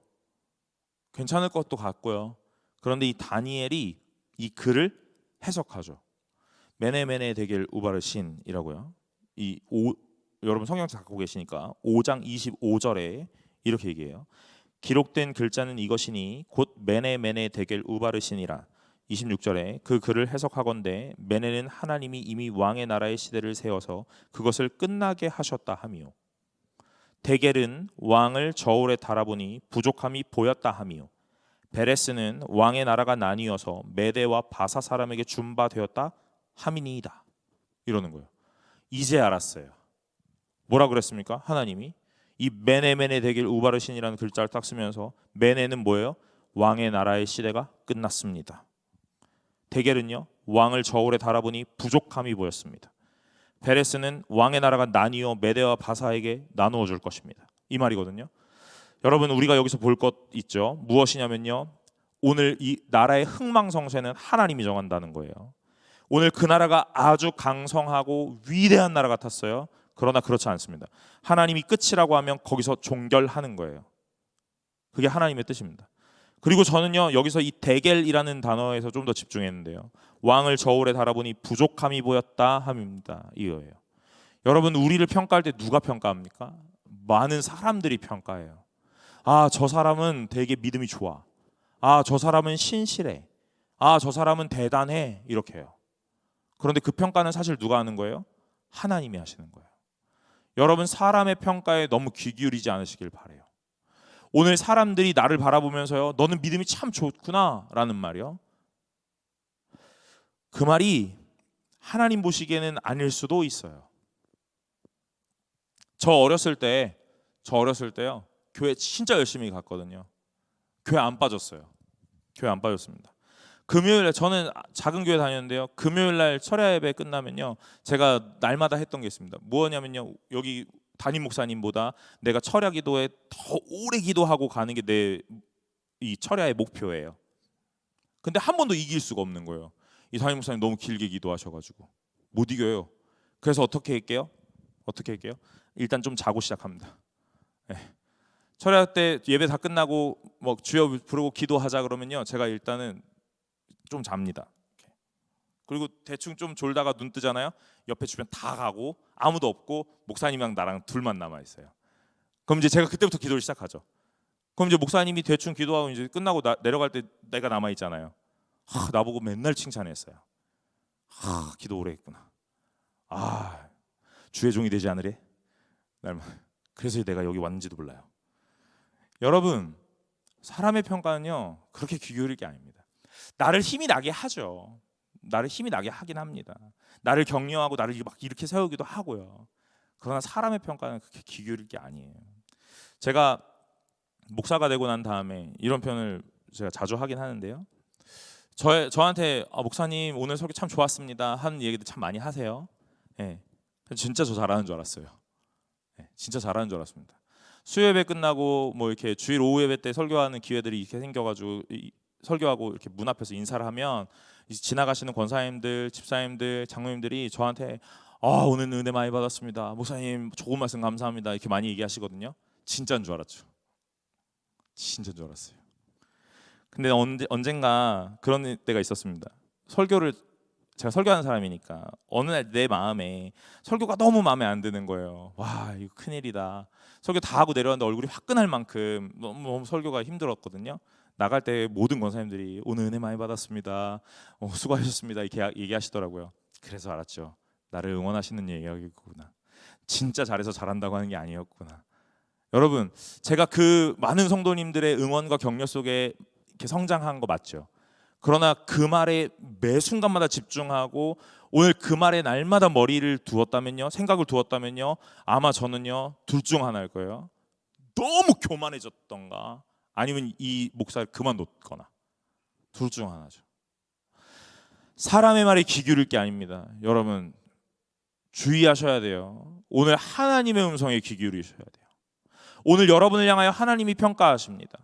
괜찮을 것도 같고요. 그런데 이 다니엘이 이 글을 해석하죠. 메네메네 데겔 우바르신이라고요. 여러분 성경 갖고 계시니까 5장 25절에 이렇게 얘기해요. 기록된 글자는 이것이니 곧 메네메네 데겔 우바르신이라. 26절에 그 글을 해석하건대 메네는 하나님이 이미 왕의 나라의 시대를 세워서 그것을 끝나게 하셨다 하미요. 데겔은 왕을 저울에 달아보니 부족함이 보였다 하미요. 베레스는 왕의 나라가 나뉘어서 메대와 바사 사람에게 준바되었다 함이니이다. 이러는 거예요. 이제 알았어요. 뭐라 그랬습니까? 하나님이 이 메네메네 데겔 우바르신이라는 글자를 딱 쓰면서 메네는 뭐예요? 왕의 나라의 시대가 끝났습니다. 데겔은요 왕을 저울에 달아보니 부족함이 보였습니다. 베레스는 왕의 나라가 나뉘어 메대와 바사에게 나누어 줄 것입니다. 이 말이거든요. 여러분 우리가 여기서 볼 것 있죠. 무엇이냐면요. 오늘 이 나라의 흥망성쇠는 하나님이 정한다는 거예요. 오늘 그 나라가 아주 강성하고 위대한 나라 같았어요. 그러나 그렇지 않습니다. 하나님이 끝이라고 하면 거기서 종결하는 거예요. 그게 하나님의 뜻입니다. 그리고 저는요 여기서 이 데겔이라는 단어에서 좀 더 집중했는데요. 왕을 저울에 달아보니 부족함이 보였다 함입니다. 이거예요. 여러분 우리를 평가할 때 누가 평가합니까? 많은 사람들이 평가해요. 저 사람은 되게 믿음이 좋아. 저 사람은 신실해. 저 사람은 대단해. 이렇게 해요. 그런데 그 평가는 사실 누가 하는 거예요? 하나님이 하시는 거예요. 여러분 사람의 평가에 너무 귀 기울이지 않으시길 바라요. 오늘 사람들이 나를 바라보면서요 너는 믿음이 참 좋구나 라는 말이요. 그 말이 하나님 보시기에는 아닐 수도 있어요. 저 어렸을 때요 교회 진짜 열심히 갔거든요. 교회 안 빠졌어요. 교회 안 빠졌습니다. 금요일에 저는 작은 교회 다녔는데요. 금요일날 철야 예배 끝나면요 제가 날마다 했던 게 있습니다. 뭐냐면요 여기 담임 목사님보다 내가 철야 기도에 더 오래 기도하고 가는 게 내 이 철야의 목표예요. 근데 한 번도 이길 수가 없는 거예요. 이 담임 목사님 너무 길게 기도하셔가지고 못 이겨요. 그래서 어떻게 할게요? 일단 좀 자고 시작합니다. 네. 철야할 때 예배 다 끝나고 뭐 주여 부르고 기도하자 그러면요, 제가 일단은 좀 잡니다. 그리고 대충 좀 졸다가 눈 뜨잖아요. 옆에 주변 다 가고 아무도 없고 목사님이랑 나랑 둘만 남아 있어요. 그럼 이제 제가 그때부터 기도를 시작하죠. 그럼 이제 목사님이 대충 기도하고 이제 끝나고 내려갈 때 내가 남아 있잖아요. 나보고 맨날 칭찬했어요. 기도 오래 했구나. 주의 종이 되지 않으래? 그래서 내가 여기 왔는지도 몰라요. 여러분, 사람의 평가는요 그렇게 귀 기울일 게 아닙니다. 나를 힘이 나게 하죠. 나를 힘이 나게 하긴 합니다. 나를 격려하고 나를 막 이렇게 세우기도 하고요. 그러나 사람의 평가는 그렇게 귀 기울일 게 아니에요. 제가 목사가 되고 난 다음에 이런 표현을 제가 자주 하긴 하는데요. 저한테 목사님 오늘 설교 참 좋았습니다 하는 얘기도 참 많이 하세요. 네. 진짜 저 잘하는 줄 알았어요. 네. 진짜 잘하는 줄 알았습니다. 수요예배 끝나고 뭐 이렇게 주일 오후 예배 때 설교하는 기회들이 이렇게 생겨가지고 설교하고 이렇게 문 앞에서 인사를 하면 지나가시는 권사님들, 집사님들, 장로님들이 저한테 오늘 은혜 많이 받았습니다. 목사님 좋은 말씀 감사합니다. 이렇게 많이 얘기하시거든요. 진짜인 줄 알았죠. 진짜인 줄 알았어요. 근데 언젠가 그런 때가 있었습니다. 제가 설교하는 사람이니까 어느 날 내 마음에 설교가 너무 마음에 안 드는 거예요. 와, 이거 큰일이다. 설교 다 하고 내려왔는데 얼굴이 화끈할 만큼 너무 설교가 힘들었거든요. 나갈 때 모든 권사님들이 오늘 은혜 많이 받았습니다. 수고하셨습니다. 이렇게 얘기하시더라고요. 그래서 알았죠. 나를 응원하시는 얘기구나. 진짜 잘해서 잘한다고 하는 게 아니었구나. 여러분, 제가 그 많은 성도님들의 응원과 격려 속에 이렇게 성장한 거 맞죠? 그러나 그 말에 매 순간마다 집중하고 오늘 그 말에 날마다 머리를 두었다면요, 생각을 두었다면요, 아마 저는요 둘 중 하나일 거예요. 너무 교만해졌던가 아니면 이 목사를 그만뒀거나. 둘 중 하나죠. 사람의 말에 귀 기울일 게 아닙니다. 여러분 주의하셔야 돼요. 오늘 하나님의 음성에 귀 기울이셔야 돼요. 오늘 여러분을 향하여 하나님이 평가하십니다.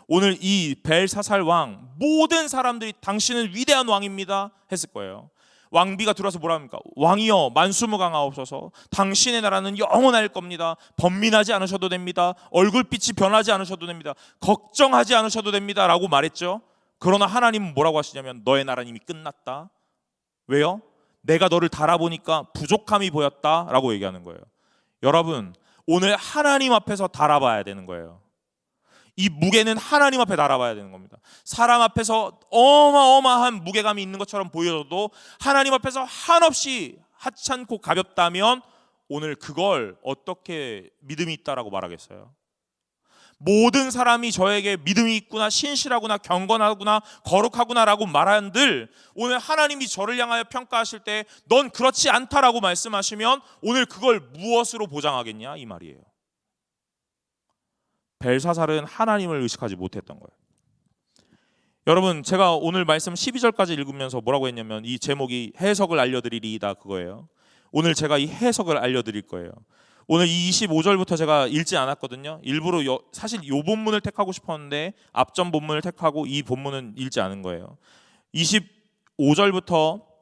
오늘 이 벨사살 왕, 모든 사람들이 당신은 위대한 왕입니다 했을 거예요. 왕비가 들어와서 뭐라 합니까? 왕이여 만수무강하옵소서. 당신의 나라는 영원할 겁니다. 번민하지 않으셔도 됩니다. 얼굴빛이 변하지 않으셔도 됩니다. 걱정하지 않으셔도 됩니다 라고 말했죠. 그러나 하나님은 뭐라고 하시냐면 너의 나라는 이미 끝났다. 왜요? 내가 너를 달아보니까 부족함이 보였다 라고 얘기하는 거예요. 여러분, 오늘 하나님 앞에서 달아봐야 되는 거예요. 이 무게는 하나님 앞에 달아봐야 되는 겁니다. 사람 앞에서 어마어마한 무게감이 있는 것처럼 보여도 하나님 앞에서 한없이 하찮고 가볍다면 오늘 그걸 어떻게 믿음이 있다라고 말하겠어요? 모든 사람이 저에게 믿음이 있구나, 신실하구나, 경건하구나, 거룩하구나라고 말한들 오늘 하나님이 저를 향하여 평가하실 때 넌 그렇지 않다라고 말씀하시면 오늘 그걸 무엇으로 보장하겠냐 이 말이에요. 벨사살은 하나님을 의식하지 못했던 거예요. 여러분, 제가 오늘 말씀 12절까지 읽으면서 뭐라고 했냐면 이 제목이 해석을 알려드리리이다 그거예요. 오늘 제가 이 해석을 알려드릴 거예요. 오늘 이 25절부터 제가 읽지 않았거든요. 일부러 사실 이 본문을 택하고 싶었는데 앞전 본문을 택하고 이 본문은 읽지 않은 거예요. 25절부터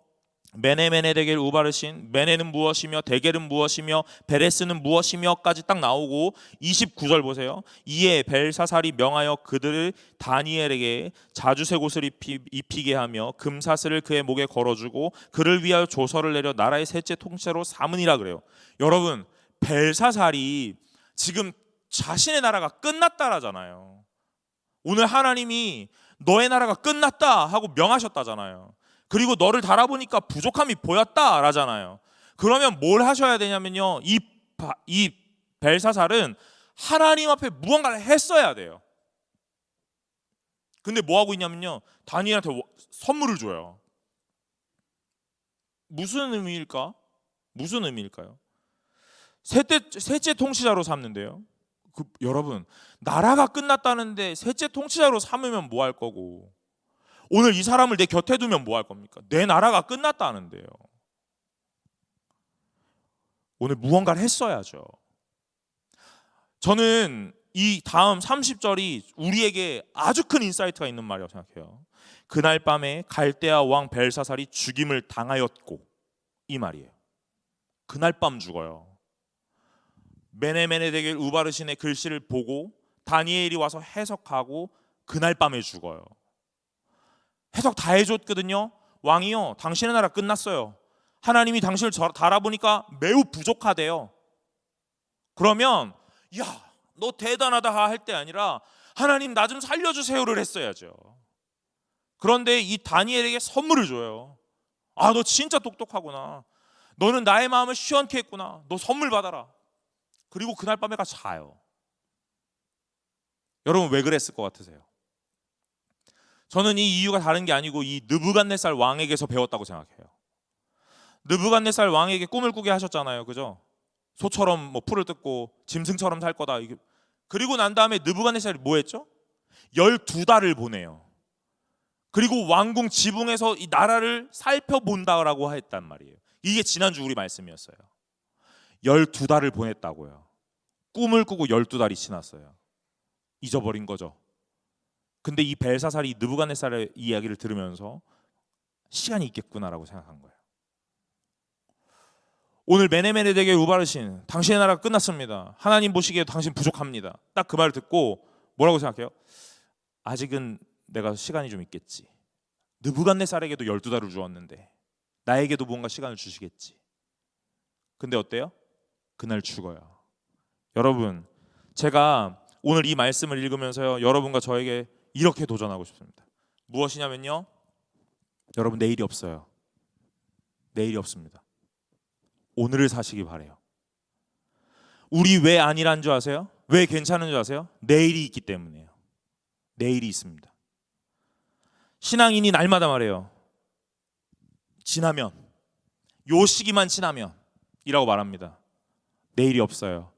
메네메네 데겔 우바르신, 메네는 무엇이며 데겔은 무엇이며 베레스는 무엇이며까지 딱 나오고 29절 보세요. 이에 벨사살이 명하여 그들을 다니엘에게 자주색 옷을 입히게 하며 금사슬을 그의 목에 걸어주고 그를 위하여 조서를 내려 나라의 셋째 통치자로 삼으니라 그래요. 여러분, 벨사살이 지금 자신의 나라가 끝났다라잖아요. 오늘 하나님이 너의 나라가 끝났다 하고 명하셨다잖아요. 그리고 너를 달아보니까 부족함이 보였다라잖아요. 그러면 뭘 하셔야 되냐면요, 이 벨사살은 하나님 앞에 무언가를 했어야 돼요. 근데 뭐 하고 있냐면요, 다니엘한테 선물을 줘요. 무슨 의미일까? 무슨 의미일까요? 셋째 통치자로 삼는데요. 여러분, 나라가 끝났다는데 셋째 통치자로 삼으면 뭐 할 거고, 오늘 이 사람을 내 곁에 두면 뭐 할 겁니까? 내 나라가 끝났다는데요. 오늘 무언가를 했어야죠. 저는 이 다음 30절이 우리에게 아주 큰 인사이트가 있는 말이라고 생각해요. 그날 밤에 갈대아 왕 벨사살이 죽임을 당하였고, 이 말이에요. 그날 밤 죽어요. 메네메네데겔 우바르신의 글씨를 보고 다니엘이 와서 해석하고 그날 밤에 죽어요. 해석 다 해줬거든요. 왕이요, 당신의 나라 끝났어요. 하나님이 당신을 달아보니까 매우 부족하대요. 그러면 야, 너 대단하다 할 때 아니라 하나님 나 좀 살려주세요를 했어야죠. 그런데 이 다니엘에게 선물을 줘요. 아, 너 진짜 똑똑하구나. 너는 나의 마음을 시원케 했구나. 너 선물 받아라. 그리고 그날 밤에 가서 자요. 여러분 왜 그랬을 것 같으세요? 저는 이 이유가 다른 게 아니고 이 느부갓네살 왕에게서 배웠다고 생각해요. 느부갓네살 왕에게 꿈을 꾸게 하셨잖아요, 그죠? 소처럼 뭐 풀을 뜯고 짐승처럼 살 거다. 그리고 난 다음에 느부갓네살이 뭐 했죠? 12달을 보내요. 그리고 왕궁 지붕에서 이 나라를 살펴본다라고 했단 말이에요. 이게 지난주 우리 말씀이었어요. 12달을 보냈다고요. 꿈을 꾸고 12달이 지났어요. 잊어버린 거죠. 근데 이 벨사살이 느부갓네살의 이야기를 들으면서 시간이 있겠구나라고 생각한 거예요. 오늘 메네메네데겔 우바르신, 당신의 나라가 끝났습니다. 하나님 보시기에 당신 부족합니다. 딱 그 말을 듣고 뭐라고 생각해요? 아직은 내가 시간이 좀 있겠지. 느부갓네살에게도 12달을 주었는데 나에게도 뭔가 시간을 주시겠지. 근데 어때요? 그날 죽어요. 여러분, 제가 오늘 이 말씀을 읽으면서요, 여러분과 저에게 이렇게 도전하고 싶습니다. 무엇이냐면요, 여러분 내일이 없어요. 내일이 없습니다. 오늘을 사시기 바래요. 우리 왜 아니란 줄 아세요? 왜 괜찮은 줄 아세요? 내일이 있기 때문이에요. 내일이 있습니다. 신앙인이 날마다 말해요. 지나면, 요 시기만 지나면 이라고 말합니다. 내일이 없어요.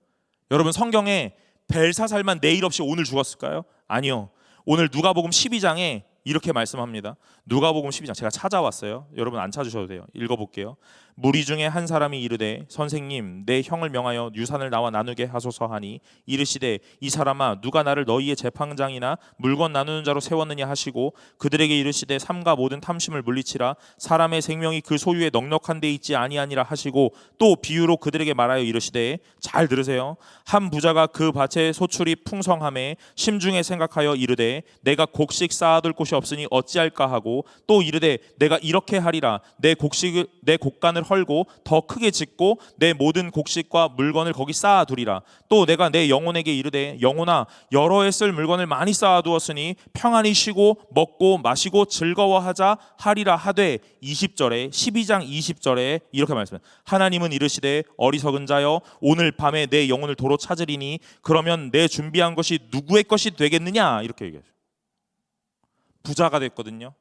여러분 성경에 벨사살만 내일 없이 오늘 죽었을까요? 아니요. 오늘 누가복음 12장에 이렇게 말씀합니다. 누가복음 12장 제가 찾아왔어요. 여러분 안 찾으셔도 돼요. 읽어볼게요. 무리 중에 한 사람이 이르되 선생님 내 형을 명하여 유산을 나와 나누게 하소서 하니 이르시되 이 사람아 누가 나를 너희의 재판장이나 물건 나누는 자로 세웠느냐 하시고 그들에게 이르시되 삼가 모든 탐심을 물리치라 사람의 생명이 그 소유에 넉넉한 데 있지 아니하니라 하시고 또 비유로 그들에게 말하여 이르시되 잘 들으세요. 한 부자가 그 밭에 소출이 풍성함에 심중에 생각하여 이르되 내가 곡식 쌓아둘 곳이 없으니 어찌할까 하고 또 이르되 내가 이렇게 하리라 내 곡간을 헐고 더 크게 짓고 내 모든 곡식과 물건을 거기 쌓아두리라. 또 내가 내 영혼에게 이르되 영혼아 여러 해 쓸 물건을 많이 쌓아두었으니 평안히 쉬고 먹고 마시고 즐거워하자 하리라 하되 20절에 12장 20절에 이렇게 말씀합니다. 하나님은 이르시되 어리석은 자여 오늘 밤에 내 영혼을 도로 찾으리니 그러면 내 준비한 것이 누구의 것이 되겠느냐 이렇게 얘기하죠. 부자가 됐거든요.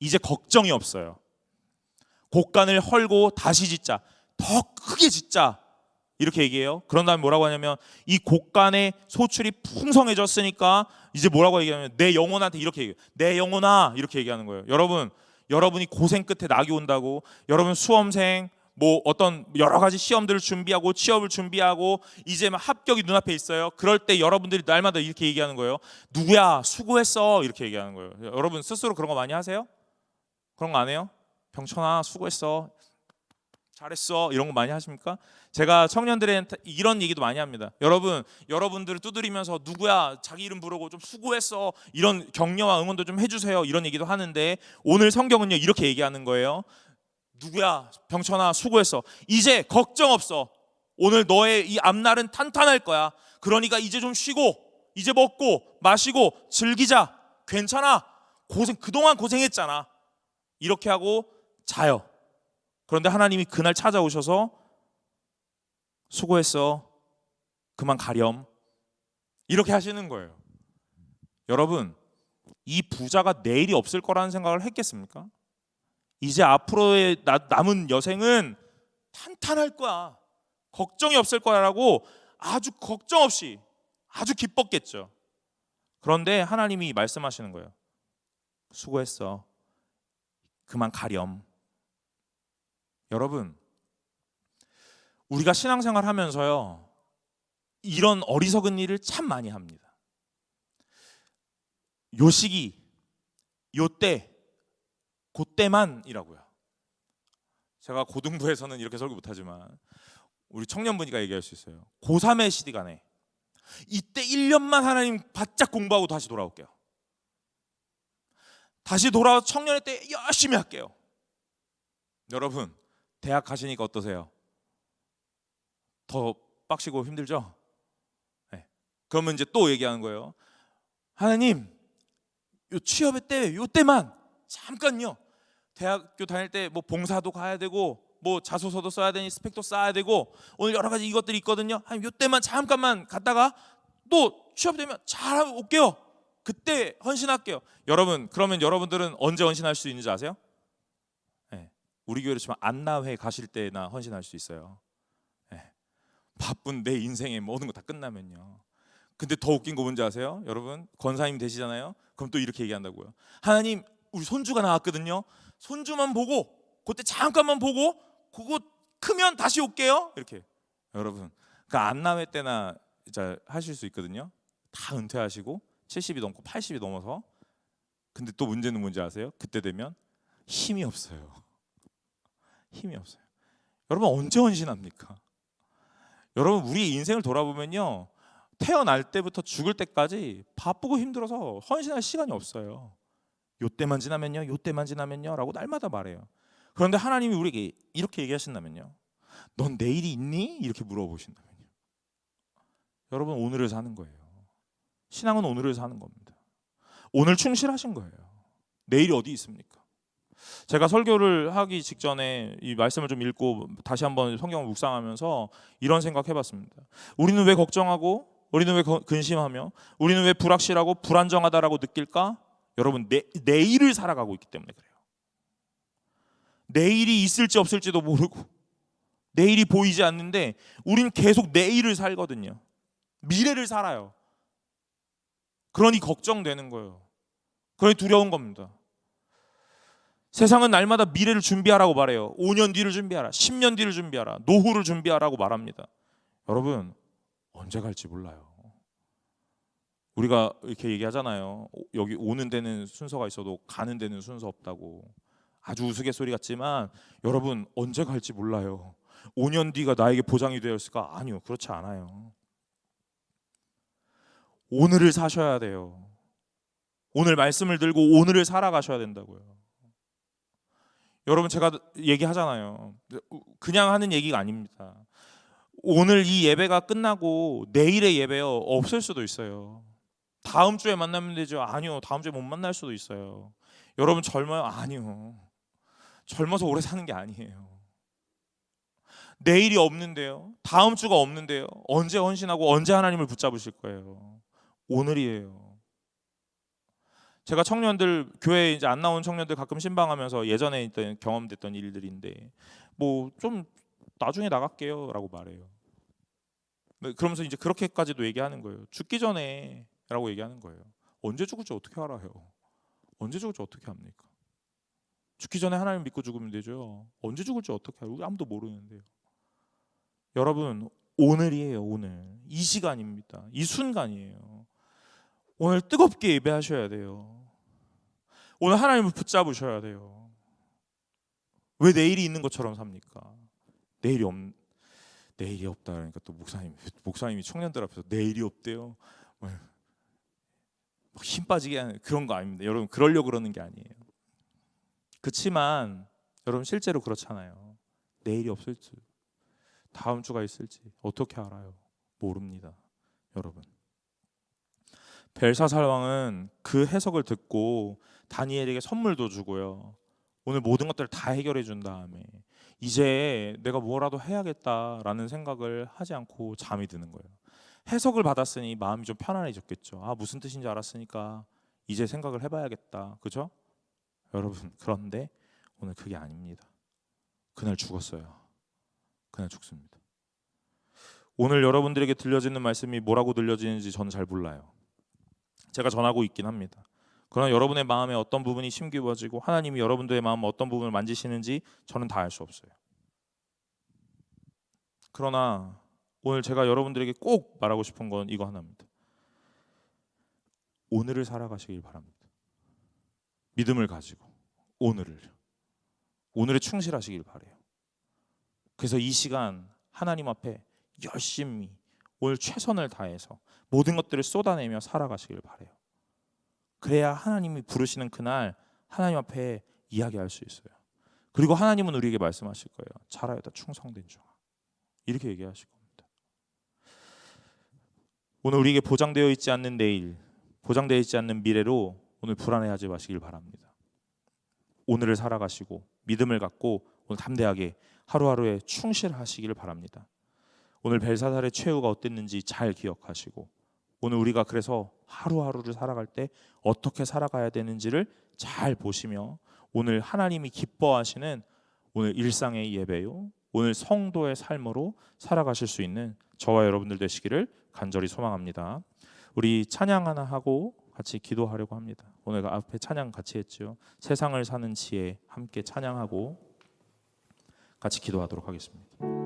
이제 걱정이 없어요. 곡간을 헐고 다시 짓자, 더 크게 짓자 이렇게 얘기해요. 그런 다음에 뭐라고 하냐면 이 곡간의 소출이 풍성해졌으니까 이제 뭐라고 얘기하냐면 내 영혼한테 이렇게 얘기해요. 내 영혼아 이렇게 얘기하는 거예요. 여러분이 고생 끝에 낙이 온다고, 여러분 수험생 뭐 어떤 여러 가지 시험들을 준비하고 취업을 준비하고 이제 막 합격이 눈앞에 있어요. 그럴 때 여러분들이 날마다 이렇게 얘기하는 거예요. 누구야 수고했어 이렇게 얘기하는 거예요. 여러분 스스로 그런 거 많이 하세요? 그런 거 안 해요? 병천아 수고했어, 잘했어 이런 거 많이 하십니까? 제가 청년들한테 이런 얘기도 많이 합니다. 여러분들을 두드리면서 누구야 자기 이름 부르고 좀 수고했어 이런 격려와 응원도 좀 해주세요 이런 얘기도 하는데 오늘 성경은요 이렇게 얘기하는 거예요. 누구야 병천아 수고했어, 이제 걱정 없어, 오늘 너의 이 앞날은 탄탄할 거야. 그러니까 이제 좀 쉬고 이제 먹고 마시고 즐기자. 괜찮아, 그동안 고생했잖아 이렇게 하고 자요. 그런데 하나님이 그날 찾아오셔서 수고했어, 그만 가렴 이렇게 하시는 거예요. 여러분 이 부자가 내일이 없을 거라는 생각을 했겠습니까? 이제 앞으로의 남은 여생은 탄탄할 거야, 걱정이 없을 거야라고 아주 걱정 없이 아주 기뻤겠죠. 그런데 하나님이 말씀하시는 거예요. 수고했어, 그만 가렴. 여러분 우리가 신앙생활 하면서요 이런 어리석은 일을 참 많이 합니다. 요 시기 요때 그때만이라고요. 제가 고등부에서는 이렇게 설교 못하지만 우리 청년분이가 얘기할 수 있어요. 고3의 시간에 이때 1년만 하나님 바짝 공부하고 다시 돌아올게요. 다시 돌아와 청년의 때 열심히 할게요. 여러분, 대학 가시니까 어떠세요? 더 빡시고 힘들죠? 네. 그러면 이제 또 얘기하는 거예요. 하나님, 요 취업의 때, 요 때만 잠깐요. 대학교 다닐 때 뭐 봉사도 가야 되고 뭐 자소서도 써야 되니 스펙도 쌓아야 되고 오늘 여러 가지 이것들이 있거든요. 하나님, 요 때만 잠깐만 갔다가 또 취업되면 잘 올게요. 그때 헌신할게요. 여러분, 그러면 여러분들은 언제 헌신할 수 있는지 아세요? 네. 우리 교회로 치면 안나회 가실 때나 헌신할 수 있어요. 네. 바쁜 내 인생의 모든 거 다 끝나면요. 근데 더 웃긴 거 뭔지 아세요? 여러분, 권사님 되시잖아요. 그럼 또 이렇게 얘기한다고요. 하나님, 우리 손주가 나왔거든요. 손주만 보고 그때 잠깐만 보고 그거 크면 다시 올게요. 이렇게. 여러분, 그 안나회 때나 이제 하실 수 있거든요. 다 은퇴하시고 70이 넘고 80이 넘어서. 근데 또 문제는 뭔지 아세요? 그때 되면 힘이 없어요. 힘이 없어요. 여러분, 언제 헌신합니까? 여러분, 우리 인생을 돌아보면요, 태어날 때부터 죽을 때까지 바쁘고 힘들어서 헌신할 시간이 없어요. 요때만 지나면요, 요때만 지나면요 라고 날마다 말해요. 그런데 하나님이 우리에게 이렇게 얘기하신다면요, 넌 내일이 있니? 이렇게 물어보신다면요, 여러분, 오늘을 사는 거예요. 신앙은 오늘을 사는 겁니다. 오늘 충실하신 거예요. 내일이 어디 있습니까? 제가 설교를 하기 직전에 이 말씀을 좀 읽고 다시 한번 성경을 묵상하면서 이런 생각 해봤습니다. 우리는 왜 걱정하고, 우리는 왜 근심하며, 우리는 왜 불확실하고 불안정하다라고 느낄까? 여러분, 내일을 살아가고 있기 때문에 그래요. 내일이 있을지 없을지도 모르고 내일이 보이지 않는데 우린 계속 내일을 살거든요. 미래를 살아요. 그러니 걱정되는 거예요. 그러니 두려운 겁니다. 세상은 날마다 미래를 준비하라고 말해요. 5년 뒤를 준비하라, 10년 뒤를 준비하라, 노후를 준비하라고 말합니다. 여러분, 언제 갈지 몰라요. 우리가 이렇게 얘기하잖아요. 여기 오는 데는 순서가 있어도 가는 데는 순서 없다고. 아주 우스갯소리 같지만 여러분, 언제 갈지 몰라요. 5년 뒤가 나에게 보장이 되었을까? 아니요, 그렇지 않아요. 오늘을 사셔야 돼요. 오늘 말씀을 들고 오늘을 살아가셔야 된다고요. 여러분, 제가 얘기하잖아요. 그냥 하는 얘기가 아닙니다. 오늘 이 예배가 끝나고 내일의 예배요, 없을 수도 있어요. 다음 주에 만나면 되죠. 아니요, 다음 주에 못 만날 수도 있어요. 여러분, 젊어요? 아니요, 젊어서 오래 사는 게 아니에요. 내일이 없는데요, 다음 주가 없는데요, 언제 헌신하고 언제 하나님을 붙잡으실 거예요? 오늘이에요. 제가 청년들, 교회에 이제 안 나온 청년들 가끔 신방하면서 예전에 있던 경험됐던 일들인데, 뭐 좀 나중에 나갈게요라고 말해요. 그러면서 이제 그렇게까지도 얘기하는 거예요. 죽기 전에라고 얘기하는 거예요. 언제 죽을지 어떻게 알아요? 언제 죽을지 어떻게 합니까? 죽기 전에 하나님 믿고 죽으면 되죠. 언제 죽을지 어떻게 알아요? 우리 아무도 모르는데요. 여러분, 오늘이에요. 오늘 이 시간입니다. 이 순간이에요. 오늘 뜨겁게 예배하셔야 돼요. 오늘 하나님을 붙잡으셔야 돼요. 왜 내일이 있는 것처럼 삽니까? 내일이 없다 그러니까 또 목사님이 청년들 앞에서 내일이 없대요. 힘 빠지게 하는 그런 거 아닙니다. 여러분, 그러려고 그러는 게 아니에요. 그렇지만 여러분, 실제로 그렇잖아요. 내일이 없을지, 다음 주가 있을지 어떻게 알아요? 모릅니다. 여러분, 벨사살 왕은 그 해석을 듣고 다니엘에게 선물도 주고요, 오늘 모든 것들을 다 해결해 준 다음에 이제 내가 뭐라도 해야겠다라는 생각을 하지 않고 잠이 드는 거예요. 해석을 받았으니 마음이 좀 편안해졌겠죠. 아, 무슨 뜻인지 알았으니까 이제 생각을 해봐야겠다, 그죠? 여러분, 그런데 오늘 그게 아닙니다. 그날 죽었어요. 그날 죽습니다. 오늘 여러분들에게 들려지는 말씀이 뭐라고 들려지는지 저는 잘 몰라요. 제가 전하고 있긴 합니다. 그러나 여러분의 마음에 어떤 부분이 심기워지고 하나님이 여러분들의 마음 어떤 부분을 만지시는지 저는 다 알 수 없어요. 그러나 오늘 제가 여러분들에게 꼭 말하고 싶은 건 이거 하나입니다. 오늘을 살아가시길 바랍니다. 믿음을 가지고 오늘에 충실하시길 바래요. 그래서 이 시간 하나님 앞에 열심히 오늘 최선을 다해서 모든 것들을 쏟아내며 살아가시길 바래요. 그래야 하나님이 부르시는 그날 하나님 앞에 이야기할 수 있어요. 그리고 하나님은 우리에게 말씀하실 거예요. 잘하였다 충성된 종아. 이렇게 얘기하실 겁니다. 오늘 우리에게 보장되어 있지 않는 내일, 보장되어 있지 않는 미래로 오늘 불안해하지 마시길 바랍니다. 오늘을 살아가시고 믿음을 갖고 오늘 담대하게 하루하루에 충실하시길 바랍니다. 오늘 벨사살의 최후가 어땠는지 잘 기억하시고 오늘 우리가 그래서 하루하루를 살아갈 때 어떻게 살아가야 되는지를 잘 보시며 오늘 하나님이 기뻐하시는 오늘 일상의 예배요, 오늘 성도의 삶으로 살아가실 수 있는 저와 여러분들 되시기를 간절히 소망합니다. 우리 찬양 하나 하고 같이 기도하려고 합니다. 오늘 앞에 찬양 같이 했죠. 세상을 사는 지혜 함께 찬양하고 같이 기도하도록 하겠습니다.